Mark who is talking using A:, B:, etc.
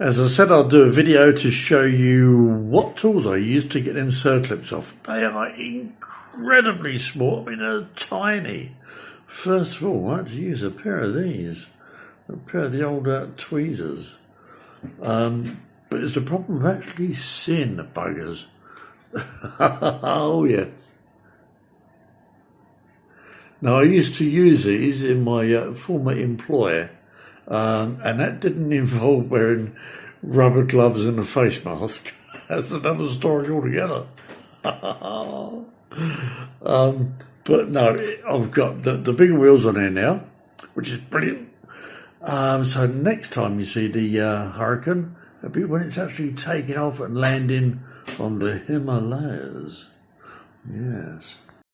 A: As I said, I'll do a video to show you what tools I use to get them circlips off. They are incredibly small. I mean, they're tiny. First of all, I had to use a pair of these, a pair of the old tweezers. But it's the problem of actually seeing the buggers. Oh yeah. Now I used to use these in my former employ, and that didn't involve wearing rubber gloves and a face mask. That's another story altogether. But no, I've got the bigger wheels on there now, which is brilliant. So next time you see the Hurricane, it'll be when it's actually taking off and landing on the Himalayas. Yes.